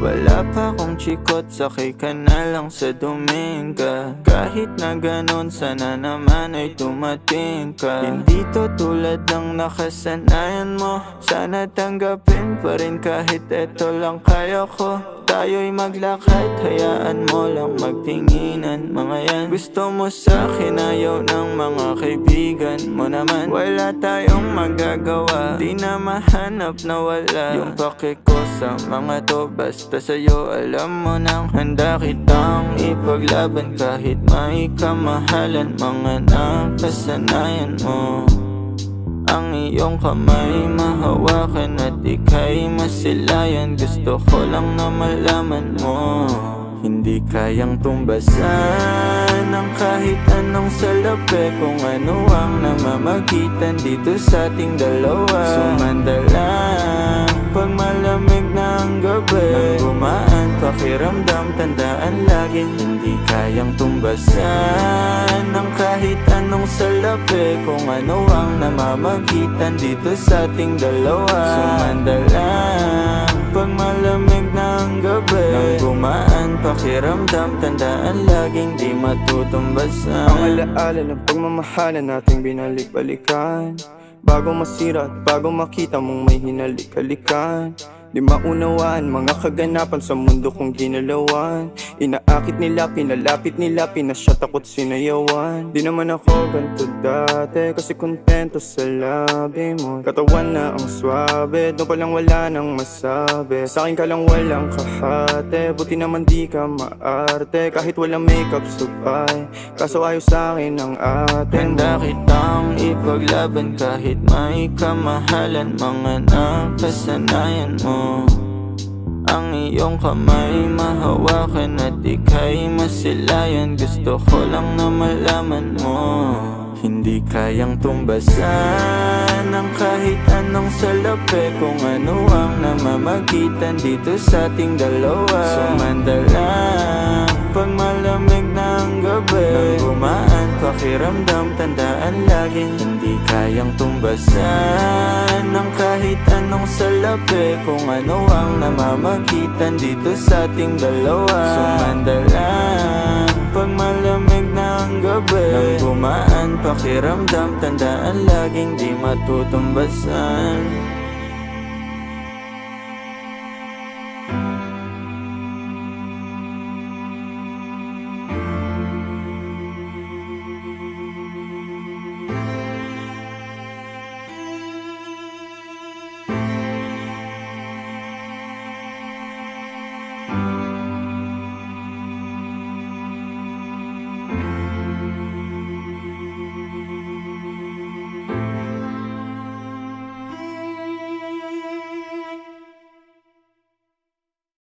Wala pa akong chikot, sakay ka na lang sa Dominga. Kahit na ganon, sana naman ay tumating ka. Hindi to tulad ng nakasanayan mo, sana tanggapin pa rin kahit eto lang kaya ko. Tayo'y maglakad, hayaan mo lang magtinginan. Mga yan, gusto mo sa'kin, ayaw ng mga kaibigan mo naman. Wala tayong magagawa, di na mahanap na wala yung pake ko sa mga to. Basta sa'yo alam mo nang handa kitang ipaglaban kahit may kamahalan. Mga nakasanayan mo, ang iyong kamay mahawakan at ika'y masilayan. Gusto ko lang na malaman mo, hindi kayang tumbasan ng kahit anong salapi. Kung ano ang namamagitan dito sa ating dalawa. Sumandalang pag malamig na ang gabi, nang gumaan pakiramdam, tandaan laging hindi kayang tumbasan ng kahit anong salapi. Kung ano ang namamagitan dito sa ating dalawa. Sumandalang pag malamig na ang gabi, nang gumaan pakiramdam, tandaan laging di matutumbasan. Ang alaala ng pagmamahalan nating binalik-balikan, bago masira at bago makita mong may hinalik-halikan. Di maunawaan mga kaganapan sa mundo kong ginalawan. Inaakit nila, pinalapit nila, pinasyat ako't sinayawan. Di naman ako ganito dati, kasi kontento sa labi mo. Katawan na ang swabe, doon palang wala nang masabi. Sa'kin ka lang walang kahate, buti naman di ka maarte. Kahit walang makeup sabay, kaso ayaw sa'kin ang ate mo. Handa kitang ipaglaban kahit may kamahalan. Mga nakasanayan mo, ang iyong kamay mahawakan at ika'y masilayan. Gusto ko lang na malaman mo, hindi kayang tumbasan ng kahit anong salapi. Kung ano ang namamagitan dito sa ating dalawa. Sumandalang pag malamig na ang gabi, nang gumaan pakiramdam, tandaan laging hindi kayang tumbasan ng kahit anong salapi. Kung ano ang namamagitan dito sa ating dalawa. Sumandalang pag malamig na ang gabi, nang gumaan pakiramdam, tandaan laging di matutumbasan.